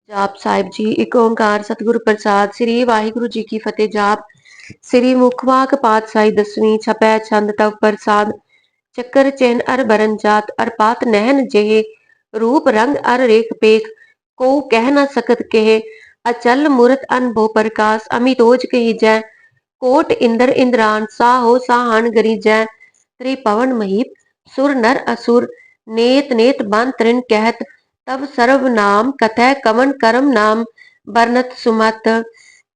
जाप साहिब जी। एक ओंकार सतगुरु प्रसाद श्री वाहिगुरु जी की फतेह। जाप श्री मुखवाक पात साई दसवीं छपै छंद तव प्रसाद चक्कर चैन अर बरन जात अर पात नहन जेहे रूप रंग अर रेख पेख को कह न सकत कहे अचल मूरत अनभो प्रकाश अमितोज कही जय कोट इंद्र इंद्रान साहो साहन गरी जय त्रिपवन महीप सुर नर असुर नेत नेत बन त्रिन कहत तब सर्व नाम कथय कवन करम नाम बरनत सुमत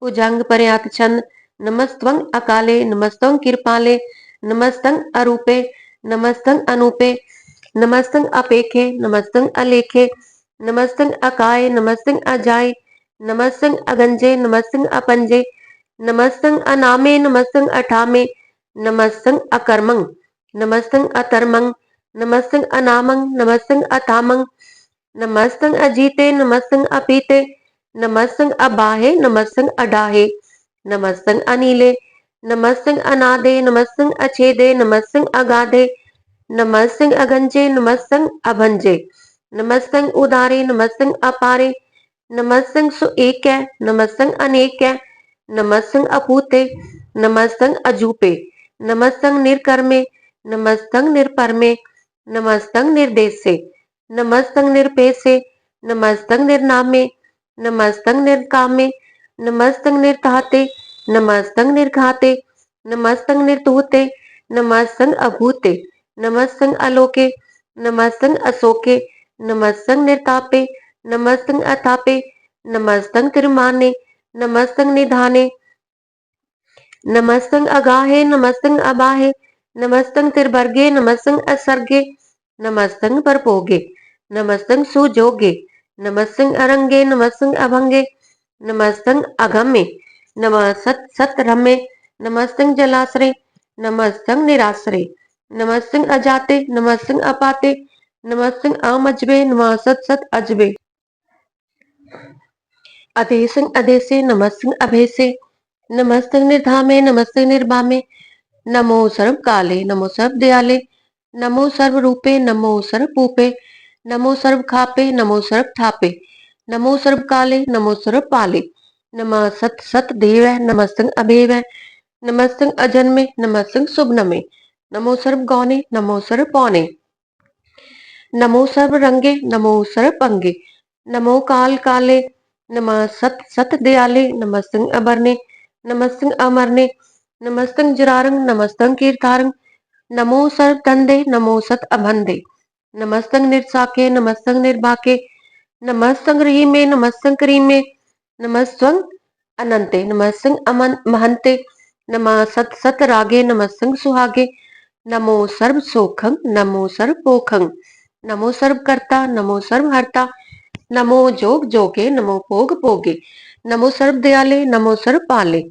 भुजंग पर्यात छंद नमस्तवं अकाले नमस्तवं कृपाले नमस्तंग अरूपे नमस्तंग अनूपे नमस्तंग अपेखे नमस्तंग अलेखे नमस्तंग अकाय नमस्तंग अजाय नमस्तंग अगंजे नमस्तंग अपंजे नमस्तंग अनामे नमस्तंग अठामे नमस्तंग अकर्मंग नमस्तंग अतर्मंग नमस्तंग अनामंग नमस्तंग अथामंग नमस्तंग अजीते नमस्तंग अपीते नमस्तंग अबाहे नमस्तंग अडाहे नमस्तंग अनीले नमस्तंग अनादे नमस्तंग अछेदे नमस्तंग अगाधे नमस्तंग अगंजे नमस्तंग अभंजे नमस्तंग उदारे नमस्तंग अपारे नमस्तंग सु एक है नमस्तंग अनेक है नमस्तंग अपूते नमस्तंग अजूपे नमस्तंग निर्कर्मे नमस्तंग निर्परमे नमस्तंग निर्देशे नमस्तंग निरपेशे नमस्तंग निर्नामे नमस्तंग निर्कामे नमस्तंग निर्ताते नमस्तंग निर्घाते नमस्तंग निर्तूते नमस्तंग अभूते नमस्तंग अलोके नमस्तंग अशोके नमस्तंग निर्तापे नमस्तंग अतापे नमस्तंग तिरमाने नमस्तंग निधाने नमस्तंग अगाहे नमस्तंग अबाहे नमस्तंग तिरबर्गे नमस्तंग असर्गे नमस्तंग परपोगे नमस्तंग सुजोगे नमस्तंग अरंगे नमस्तंग अभंगे नमस्तंग अगम्य नमः सत सत रमे नमस्तंग जलाश्रय नमस्तंग निराश्रय नमस्तंग अजाते नमस्तंग अपाते नमस्तंग अमजबे नमः सत सत अजबे अधेसंग अधेसे नमस्तंग अभेसे नमस्तंग निर्धामे नमस्तंग निर्बामे नमो सर्व काले नमो सर्व दयाले नमो सर्व रूपे नमो सर्व पूपे नमो सर्व खापे नमो सर्व थापे नमो सर्व काले नमो सर्व पाले नमः सत सत देव नमस्तंग अभेव नमस्तंग अजन्मे नमस्तंग शुभनमे नमो सर्व गौने नमो सर्व पौने नमो सर्व रंगे नमो सर्व पंगे नमो काल काले नमः सत सत दयाले नमस्तंग अबरने नमस्तंग अमरने नमस्तंग जरारंग नमस्तंग कीर्तारंग नमो सर्व तंदे नमो सत अभंदे नमस्तंग निर्साके नमस्तंग निर्बाके नमस्तंग रहीमे नमस्तंग करीमे नमस्तंग अनंते नमस्तंग अमन महंते नमः सत सत रागे नमस्तंग सुहागे नमो सर्व सोखंग नमो सर्व पोखंग नमो सर्व कर्ता नमो सर्व हर्ता नमो जोग जोगे नमो भोग भोगे नमो सर्व दयाले नमो सर्व पाले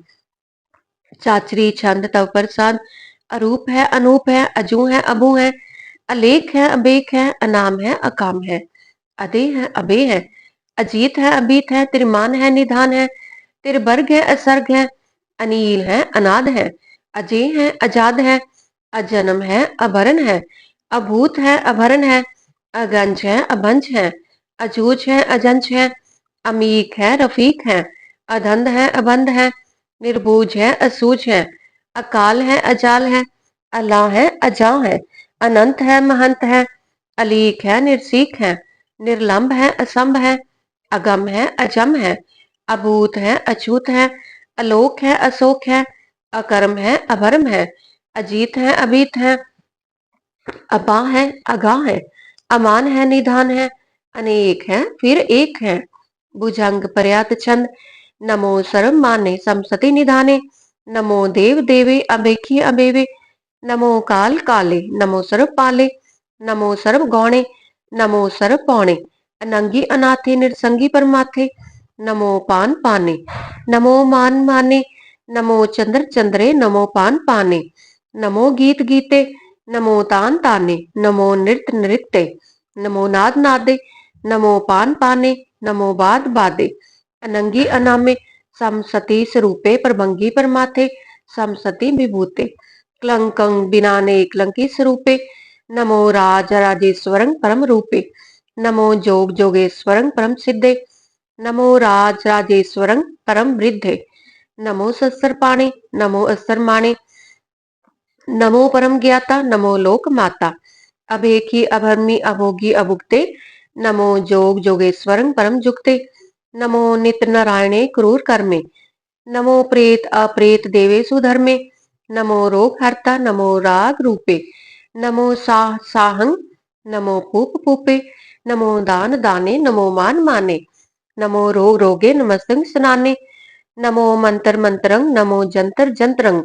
चाचरी छंद तव प्रसाद अरूप है अनूप है अजू है अबू है अलेख है अबेख है अनाम है अकाम है अदे है अबे है अजीत है अबीत है तिरमान है निधान है तिरबर्ग है असर्ग है अनील है अनाद है अजय है अजाद है अजन्म है अभरण है अभूत है अभरण है अगंज है अभंज है अजूझ है अजंज है अमीक है रफीक है अधंध है अबंध है निर्बूझ है असूझ है अकाल है अजाल है अला है अजा है अनंत है महंत है अलीक है निर्सीक है निर्लंब है असंभ है अगम है अजम है अभूत है अछूत है अलोक है अशोक है अकर्म है अभर्म है अजीत है अभीत है अपा है अगा है अमान है निधान है अनेक है फिर एक है भुजंग पर्यात छंद नमो सर्व माने समसति निधाने नमो देव देवे अबेखी अबेवे नमो काल काले नमो सर्व पाले नमो सर्व गौणे नमो सर्व पौणे अनंगी अनाथे निरसंगी परमाथे नमो पान पाने नमो मान माने नमो चंद्र चंद्रे नमो पान पाने नमो गीत गीते नमो तान ताने नमो नृत्य नृत्य नमो नाद नादे नमो पान पाने नमो बाद बादे अनंगी अनामे समसती स्वरूपे प्रभंगी परमाथे समसती विभूते क्लंकं बिनाने क्लंकी स्वरूपे नमो राज राजेश्वरं परम रूपे नमो जोग जोगेश्वरं परम सिद्धे नमो राज राजेश्वरं परम वृद्धे, नमो सत्सर्पाणे, नमो अस्सरमाणे, नमो परम ज्ञाता, नमो लोक माता, अभेखी अभर्मी अभोगी अभुक्ते, नमो जोग जोगेश्वरं परम जुक्ते, नमो नित्य नारायणे क्रूर कर्मे, नमो प्रेत अप्रेत देवेशु धर्मे, नमो रोग हर्ता, नमो राग रूपे, नमो साह साहं, नमो पूप पूपे, नमो दान दाने, नमो मान माने, नमो रोग रोगे नमस्तंग स्नाने, नमो मंत्र मंत्रं, नमो जंतर जंत्रं,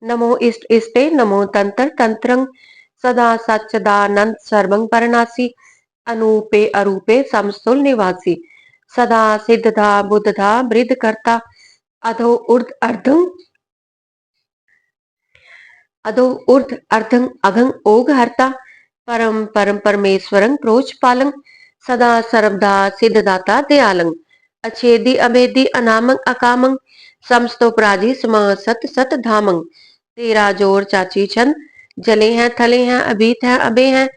नमो इष्ट इष्टे, नमो तंत्र तंत्रं, सदा सच्चदानंद सर्वं परनासी, अनूपे अरूपे समस्तुल निवासी, सदा सिद्धधा बुद्धधा वृद्ध कर्ता, अधो ऊर्ध अर्धं, अधो ऊर्ध अर्धं अघं ओघ हर्ता, परम परम परमेश्वरं क्रोच पालं, सदा सर्वदा सिद्धदाता दयालं, अच्छेदी अभेदी अनामं अकामं, समस्तोपराधि सम सत सत धामं, तेरा जोर चाची चंद, जले हैं थले हैं अभीत हैं अबे हैं,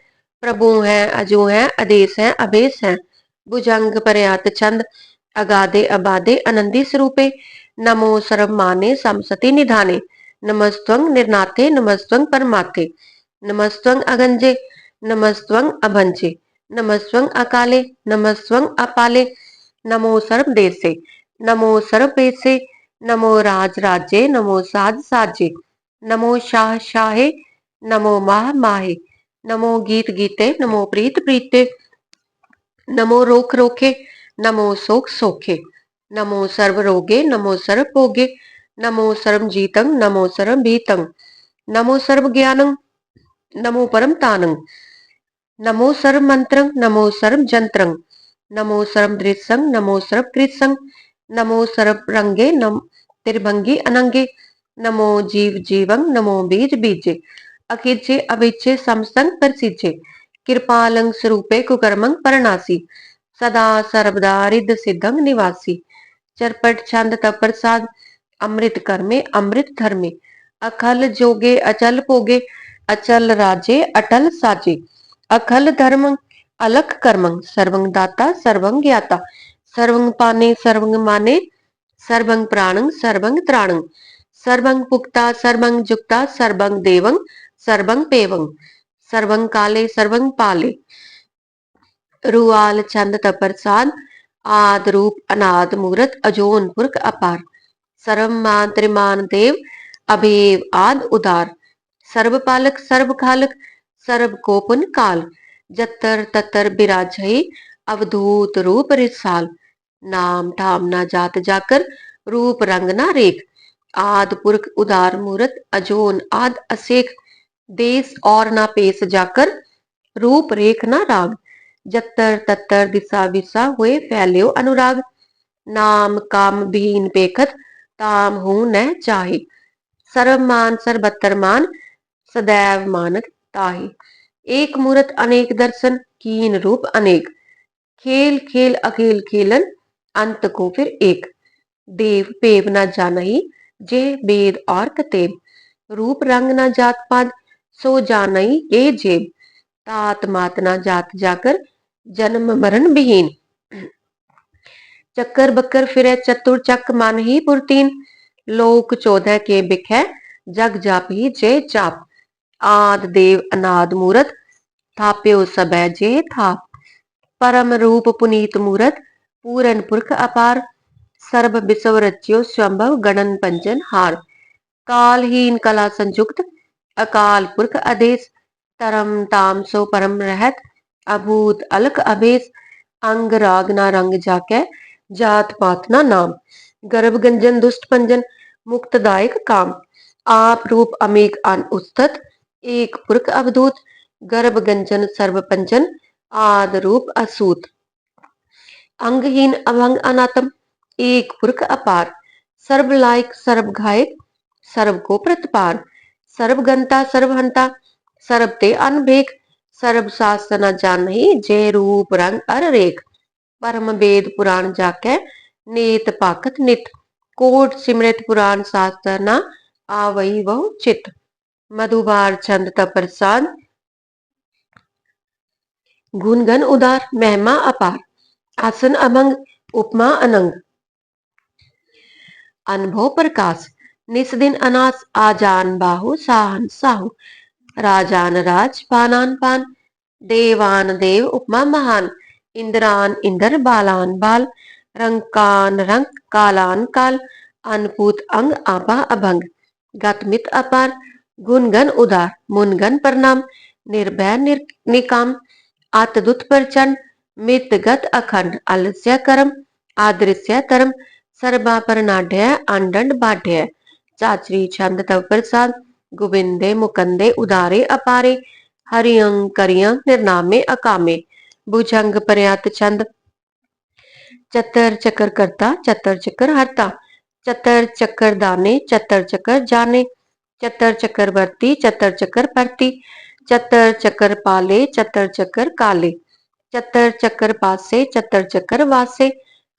प्रभु हैं अजू हैं आदेश हैं अभेस हैं, भुजंग परयात चंद, अगाधे अबाधे आनंदी स्वरूपे, नमो सर्व माने समसति निधाने, नमस्त्वं निर्नाथे, नमस्त्वं परमाथे, नमस्त्वं अगंजे, नमस्त्वं अभंजे, नमस्त्वं अकाले, नमस्त्वं अपाले, नमो सर्व देशे, नमो सर्व पेशे, नमो राज राज्ये, नमो साज साजे, नमो शाह शाहे, नमो माह माहे, नमो गीत गीते, नमो प्रीत प्रीते, नमो रोख रोखे, नमो सोख सोखे, नमो सर्व रोगे, नमो सर्व भोगे, नमो सर्व जीतं, नमो सर्व भीतं, नमो सर्व ज्ञानं, नमो परम तानं, नमो सर्व मंत्रं, नमो सर्व जंत्रं, नमो सर्व दृश्यं, नमो सर्व कृत्सं, नमो सर्व रंगे, नम त्रिभंगी अनंगे, नमो जीव जीवं, नमो बीज बीजे, अकिजे अविचे समसंग प्रसिजे, कृपालं स्वरूपे कुकर्मं परनासी, सदा सर्वदा रिद्ध सिद्धं निवासी, चरपट छंद तपरसाद, अमृत कर्मे अमृत धर्मे, अखल जोगे अचल पोगे, अचल राजे अटल साजे, अखल धर्म अलख कर्मं, सर्वं दाता सर्वं ज्ञाता, सर्वं पाने सर्वं माने, सर्वं प्राणं सर्वं त्राणं, सर्वं पुक्ता सर्वं जुक्ता, सर्वं देवं सर्वं पेवं, सर्वं काले सर्वं पाले, रुआल चंद तपरसाद, आद रूप अनाद मूरत अजोन पुरख अपार, सर्व मान त्रिमान देव, अभेव आद उदार, सर्व पालक सर्व खालक, सर्व कोपन काल, जत्तर तत्तर बिराजई, अवधूत रूप रिसाल, नाम ठाम ना जात जाकर, रूप रंग ना रेख, आद पुरख उदार मूरत अजोन आद असेख, देश और ना पेश जाकर, रूप रेख ना राग, जत्तर तत्तर दिशा विसा हुए फैल्यो अनुराग, नाम काम भीन पेखत, ताम हूं न चाहे, सर्व मान सर्वत्र मान, सदैव मानत ताहि, एक मूरत अनेक दर्शन, कीन रूप अनेक, खेल खेल अखेल खेलन, अंत को फिर एक, देव पेव न जानही, जे वेद और कतेब, रूप रंग न जात पात, सो जानई ये जेब, तात मात न जात जाकर, जन्म मरण विहीन, चक्कर बक्कर फिरे चतुर चक मन ही पुरतीन, लोक 14 के बिखै, जग जाप ही जय जाप, आद देव अनाद मूरत, थाप्यो सबै जे थाप, परम रूप पुनीत मूरत, पूरन पुरख अपार, सर्व विसव रच्यो स्वंभव गणन पंजन हार, कालहीन कला संयुक्त, अकाल पुरख आदेश, तरम ताम सो परम रहत, अभूत अलख अभेस, अंग राग ना रंग जाकै, जात पात ना नाम, गर्भ गंजन दुष्ट पंजन, मुक्तदायक काम, आप रूप अमेक अन उस्तत, एक पुरख अवधूत, गर्भ गंजन सर्व पंजन, आद रूप असूत, अंगहीन अभंग अनातम, एक पुरख अपार, सर्व लायक सर्व घायक, सर्व को प्रतपार, सर्व गंता सर्व हंता, सर्व ते अनभेक, सर्व शास्त्र न जानही, जय रूप रंग अर रेख, परम वेद पुराण जाकै, नेत पाकत नित, कोट सिमरत पुराण शास्त्र न आवई बहु चित, मधुबार छंद तपरसाद, गुणगन उदार महिमा अपार, आसन अभंग उपमा अनंग। अनुभव प्रकाश। निस दिन अनास आजान बाहु साहन साहु। राजान राज पानान पान। देवान देव उपमा महान। इंद्रान इंद्र बालान बाल। रंकान रंक कालान काल। अनपूत अंग आपा अभंग। गतमित अपार। गुणगन उदार मुनगन प्रणाम। निर्भय निकाम। आतदुत प्रचंड। मितगत अखंड अलस्य करम। आदृश्य तरम। सर्वापरनाढ़ आंडंड बाढ़। चाचरी छंद तव प्रसाद। गोविंदे मुकंदे उदारे अपारे। हरियं करियं निर्नामे अकामे। भुजंग पर्यात छंद। चतर चक्कर करता चतर चक्कर हरता। चतर चक्कर दाने चतर चक्कर जाने। चतर चक्रवर्ती चतर चक्कर परती। चतर चक्कर पाले चतर चक्कर काले। चतर चक्कर पासे चतर चक्कर वासे।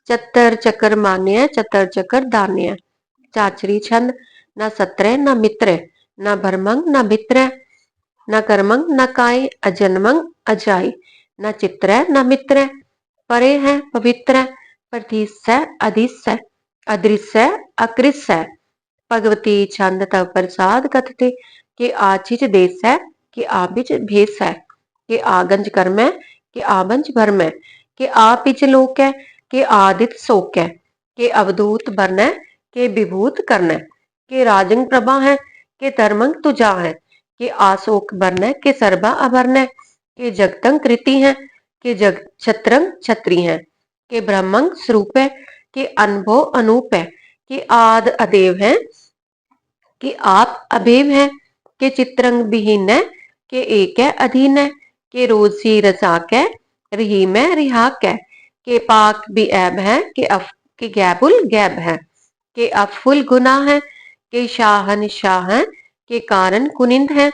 चतर चक्कर मान्य चतर चक्कर दान्य। चाचरी छंद। न सत्र न मित्र न भरमंग न भित्र। न कर्मंग न काय अजन्मंग अजाई। न चित्र न मित्र। परे है पवित्र। प्रतीस अधिस अदृश्य अकृष्य। भगवती छंद तव प्रसाद कथते कि आचिच देश है कि आबिच भेस है कि आगंज कर्म है कि आबंज भरम है कि आपिच लोक है कि आदित शोक है कि अवधूत वर्ण है कि विभूत कर्ण है कि राजंग प्रभा है कि धर्मंग तुजा है कि आशोक वर्ण है कि सर्वा अवर्ण है कि जगतंग कृति है कि जग छत्रंग छत्री है कि ब्रह्मंग स्वरूप है कि अनुभव अनूप है कि आद अदेव है कि आप अभेव है कि चित्रंग विहीन है कि एक है अधीन है कि रोजी रजाक है रही में रिहाक है कि पाक भी ऐब है कि गैबुल गैब है कि अफुल गुना है कि शाहन शाह है कि कारण कुनिंद है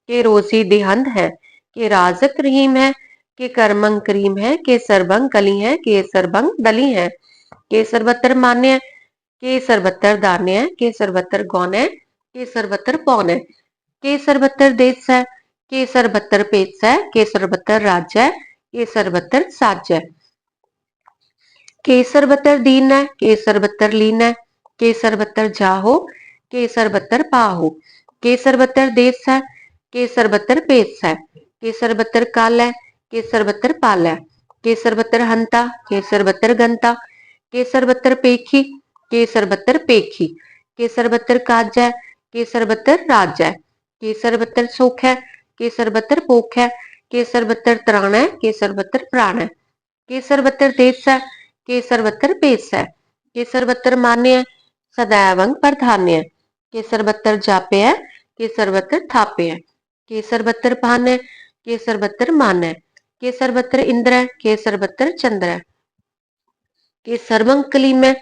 कि रोजी दिहंद है कि राजक रहीम है कि कर्मंग करीम है कि सरबंग कली है कि सरबंग दली है कि सर्वत्र मान्य है कि सर्वत्र दान्य है कि सर्वत्र गौन है कि सर्वत्र पौन है कि सर्वत्र देश है कि सर्वत्र पेश है कि सर्वत्र राज्य है कि सर्वत्र साज है कि सर्वत्र दीन है कि सर्वत्र लीन है कि सर्वत्र जाहो कि सर्वत्र पाहो कि सर्वत्र देश है कि सर्वत्र पेश है कि सर्वत्र काल है कि सर्वत्र पाल है कि सर्वत्र हंता कि सर्वत्र गंता कि सर्वत्र पेखी कि सर्वत्र पेखी कि सर्वत्र काज है कि सर्वत्र राज है कि सर्वत्र सुख है कि सर्वत्र पोख है कि सर्वत्र त्राण है कि सर्वत्र प्राण है कि सर्वत्र देश है कि सर्वत्र पेश है कि सर्वत्र मान्य है सदैवं प्रधान्य है कि सर्वत्र जापे है कि सर्वत्र थापे है कि सर्वत्र भान है कि सर्वत्र मान है कि सर्वत्र इंद्र है कि सर्वत्र चंद्र है कि सर्वंग कलीम है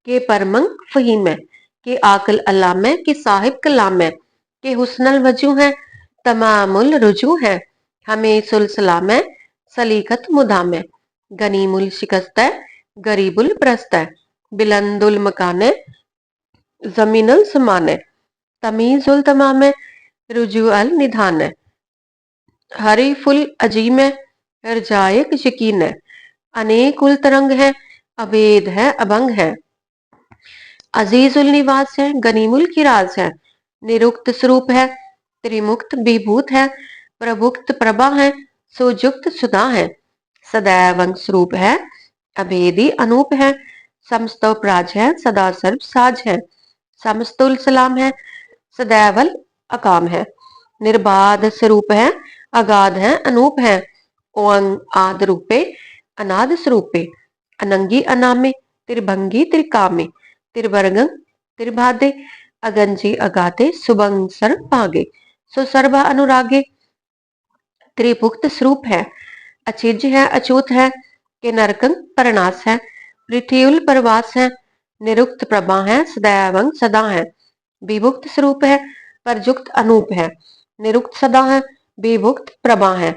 कि परमंग फहीम है कि आकल अल्लाम है कि साहिब कलाम है कि हुस्नल वजू है तमामुल रुजू है हमें सुल सलाम है सलीकत मुदाम है गनीमुल शिकस्त है गरीबुल प्रस्त है बिलंदुल मकान है जमीनल समान है तमीजुल तमाम है रुजू अल निधान है हरी फुल अजीम है रजायक यकीन है अनेक उल तरंग है अभेद है अभंग है अजीजुल निवास है गनीमुल किराज है निरुक्त स्वरूप है त्रिमुक्त विभूत है प्रभुक्त प्रभा है सुजुक्त सुधा है सदैव अंग स्वरूप है अभेदी अनूप है समस्तव प्राज है सदा सर्व साज है समस्तुल सलाम है सदैवल अकाम है निर्बाध स्वरूप है अगाध है अनूप है ओंग आद रूपे अनाद स्वरूपे अनंगी अनामे त्रिभंगी त्रिकामे त्रिवर्गं त्रिभादे अगंजी अगाते सुबंग सर्व भागे सो सर्वा अनुरागे त्रिभुक्त स्वरूप है अचिज है अछूत है कि नरकंग परनाश है पृथ्वीउल परवास है निरुक्त प्रभा है सदैवंग सदा है विभुक्त स्वरूप है परजुक्त अनूप है निरुक्त सदा है विभुक्त प्रभा है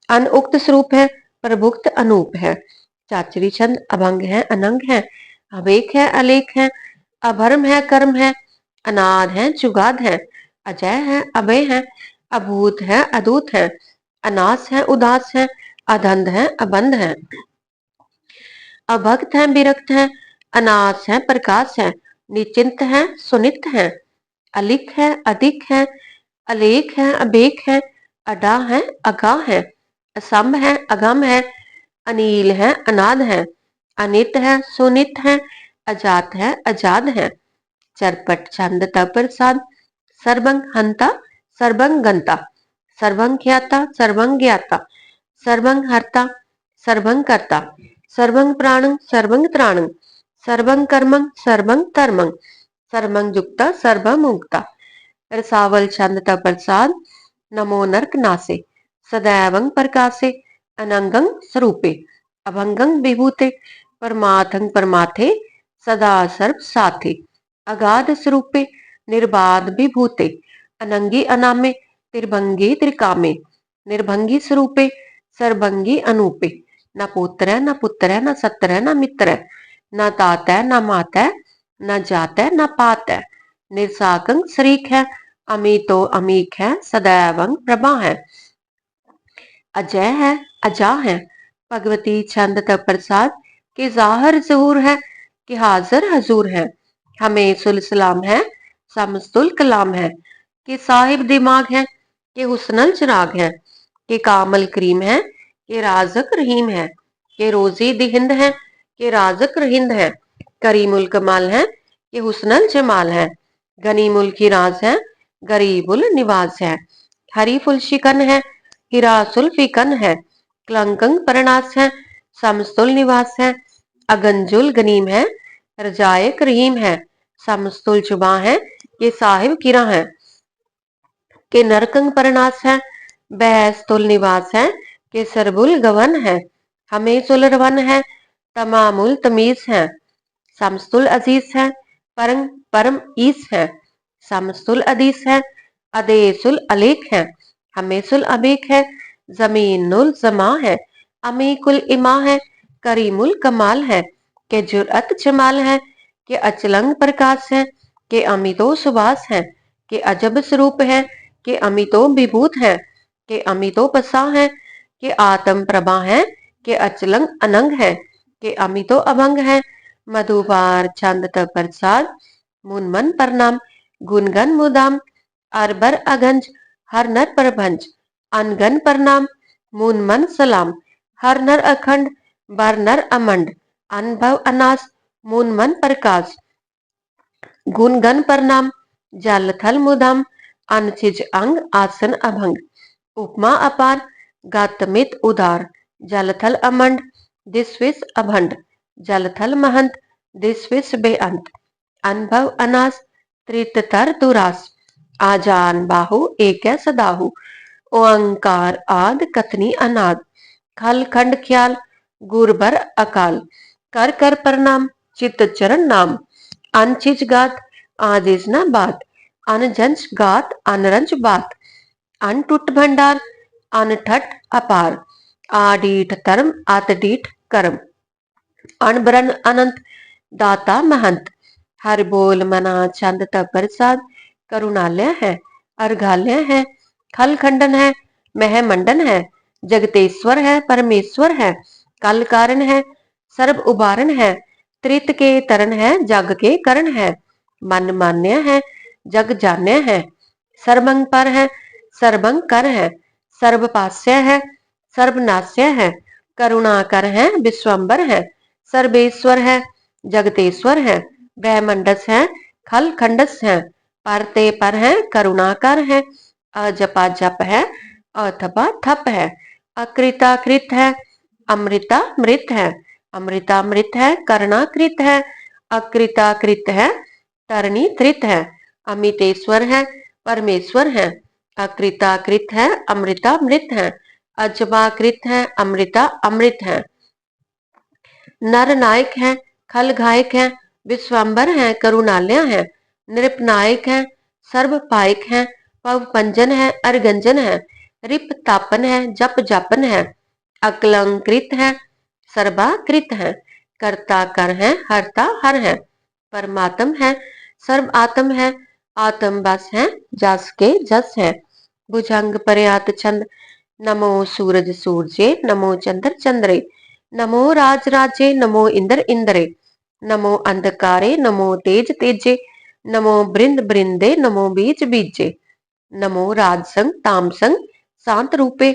अनउक्त स्वरूप है प्रभुक्त अनूप है चाचरी छंद अभंग है अनंग है अवेक है अलेख है अभर्म है कर्म है अनाद है जुगाद है अजय है अभय है अभूत है अदूत है अनास है उदास है अधंध है अबंध है अभक्त है, विरक्त है, अनास है, प्रकाश है, निश्चिंत है, सुनित है, अलिख है, अधिक है, अलेख है, अभेक है, अडा है, अगा है, असम है, अगम है, अनील है, अनाद है, अनित है, सुनित है, अजात है, अजाद है। चरपट छंद प्रसाद। सर्वंग हंता, सर्वंग गंता, सर्वंग ख्याता, सर्वंग ज्ञाता, सर्वंग हर्ता, सर्वंग कर्ता, सर्वंग प्राणं, सर्वंग त्राणं, सर्वंग कर्मं, सर्वंग धर्मं, सर्वंग युक्ता, सर्वं मुक्ता। रसावल छंद प्रसाद। नमो नरक नासे, सदैवं प्रकाशे, अनंगं स्वरूपे, अभंगं विभूते, परमार्थं परमाथे, सदा सर्व साथे, अगाध स्वरूपे, निर्बाध विभूते, अनंगी अनामे, त्रिभंगी त्रिकामे, निर्भंगी स्वरूपे, सर्वंगी अनूपे, न पुत्र न पुत्र न सत्र न मित्र, न तात न मात न जात न पात, निर्साकं शरीक है, अमितो अमीक है, सदैवं प्रभा है, अजय है, अजा है। भगवती छंद प्रसाद। के जाहिर जहूर है, कि हाजिर हजूर है, हमें सुल सलाम है, समस्तुल कलाम है, कि साहिब दिमाग है, कि हुस्नल चिराग है, कि कामल करीम है, कि राजक रहीम है, कि रोजी दिहिंद है, कि राजक रहिंद है, करीमुल कमाल है, कि हुस्नल जमाल है, गनीमुल की राज है, गरीबुल निवाज है, हरीफुल शिकन है, हिरासुल फिकन है, क्लंकंग परनास है, समस्तुल निवास है, अगंजुल गनीम है, रजायक रहीम है, समस्तुल जुबा है, ये साहिब किरा है, के नरकंग परनास है, बहस्तुल निवास है, के सरबुल गवन है, हमें सुल रवन है, तमामुल तमीज है, समस्तुल अजीज है, परम परम ईस है, समस्तुल अदीस है, अदेसुल अलेख है, हमेसुल अबेक है, जमीनुल जमा है, अमीकुल इमा है, करीमुल कमाल है, के जुरअत जमाल है, के अचलंग प्रकाश है, के अमितो सुभाष है, के अजब स्वरूप है, के अमितो विभूत है, के अमितो पसा है, के आत्म प्रभा है, के अचलंग अनंग है, के अमितो अभंग है। मधुबार छंद प्रसाद। मुनमन प्रणाम, गुनगन मुदाम, अरबर अगंज, हर नर प्रभंज, अनगन प्रणाम, मुनमन सलाम, हर नर अखंड, बर नर अमंड, अनुभव अनास, मुनमन प्रकाश, गुनगन प्रणाम, जल थल मुदाम, अनचिज अंग आसन अभंग, उपमा अपार, गातमित उदार, जलथल अमंड, दिस्विस अभंड, जलथल महंत, दिस्विस बेअंत, अनुभव अनास, त्रिततर दुरास, आजान बाहु एक सदाहु, ओंकार आद कथनी अनाद, खल खंड ख्याल, गुरबर अकाल, कर कर प्रणाम, चित्त चरण नाम, अनचिज गात, आजिज न बात, अनजंस गात, अनरंज बात, अनटुट भंडार, अनठट अपार, आडीठ धर्म, आतडीठ कर्म, अनबरन अनंत, दाता महंत, हर बोल मना चंद प्रसाद, करुणालय है, अर्घालय है, खल खंडन है, महमंडन है, जगतेश्वर है, परमेश्वर है, कल कारण है, सर्व उबारण है, त्रित के तरन है, जग के करण है, मन मान्य है, जग जान्य है, सर्वंग पर है, सर्वंग कर है, सर्वपास्य है, सर्वनाश्य है, करुणाकर है, विश्वम्बर है, सर्वेश्वर है, जगतेश्वर है, ब्रह्मंडस है, खल खंडस है, परते पर है, करुणाकर है, अजपा जप है, अथपा थप है, अकृताकृत है, अमृता मृत है, अमृतामृत है, करणाकृत है, अकृताकृत है, तरणी त्रित है, अमितेश्वर है, परमेश्वर है, अकृताकृत है, अमृतामृत है, अजबाकृत है, अमृता अमृत है, नर नायक है, खल घायक है, विश्वम्बर है, करुणालय है, नृपनायक है, सर्व पायक है, पव पंजन है, अर्गंजन है, रिप तापन है, जप जापन है, अकलंकृत है, सर्वाकृत है, कर्ता कर है, हरता हर है, परमात्म है, सर्व आत्म है, आत्म बस है, जस के जस है, भुजंग पर्यात छंद। नमो सूरज सूर्ये, नमो चंद्र चंद्रे, नमो राजराजे नमो इंद्र इंद्रे नमो अंधकारे नमो तेज तेजे नमो बृंद बृंदे नमो बीज बीजे नमो राजसंग तामसंग शांत रूपे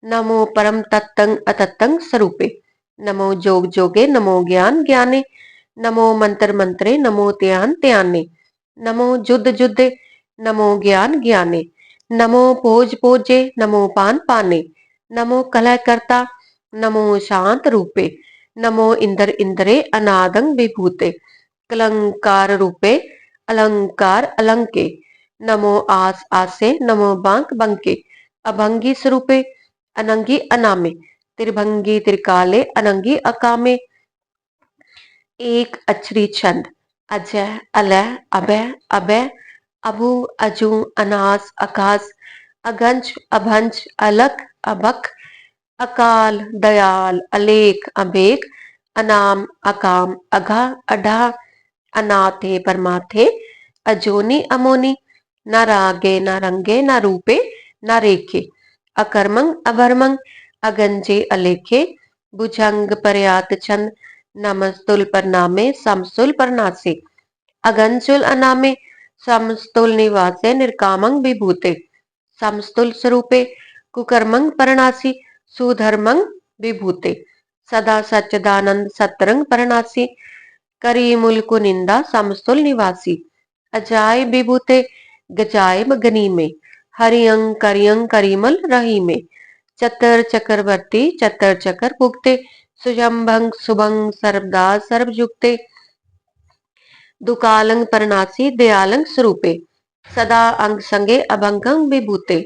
नमो परम तत्तंग अतत्तंग स्वरूपे नमो जोग जोगे नमो ज्ञान ज्ञाने नमो मंत्र मंत्रे नमो त्यान त्याने नमो जुद्ध जुद्धे नमो ज्ञान ज्ञाने नमो भोज भोजे नमो पान पाने नमो कलह करता नमो शांत रूपे नमो इंद्र इंद्रे अनादंग विभूते कलंकार रूपे अलंकार अलंके नमो आस आसे नमो बांक बंके अभंगी स्वरूपे अनंगी अनामे त्रिभंगी त्रिकाले अनंगी अकामे एक अक्षरी छंद अजय अलय अभय अभय अभु अजू अनास आकाश अगंज अभंज अलख अभक अकाल दयाल अलेख अभेक अनाम अकाम अघा अढा अनाथे परमाथे अजोनी अमोनी न रागे न रंगे न रूपे न रेखे अकर्मंग अभर्मंग अगंजे अलेखे भुजंग पर्यात छंद नमस्तुल परनामे समस्तुल परनासे अगंसुल अनामे समस्तुल निवासे निर्कामंग विभूते समस्तुल स्वरूपे कुकर्मंग परनासी सुधर्मंग विभूते सदा सच्चिदानंद सतरंग परनासी करी मुल्कु निंदा समस्तुल निवासी अजाय विभूते गजाय गनी में हरियंग करियंग करीमल रही में चतर चक्रवर्ती चतर चकर पुगते सुजम्भंग सुभंग सर्वदा सर्वयुक्ते दुकालंग परनासी दयालंग स्वरूपे सदा अंग संगे अभंगंग विभूते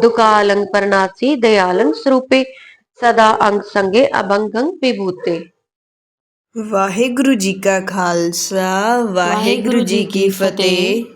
दुकालंग परनासी दयालंग स्वरूपे सदा अंग संगे अभंगंग विभूते। ਵਾਹਿਗੁਰੂ ਜੀ ਕਾ ਖਾਲਸਾ ਵਾਹਿਗੁਰੂ ਜੀ ਕੀ ਫਤਿਹ।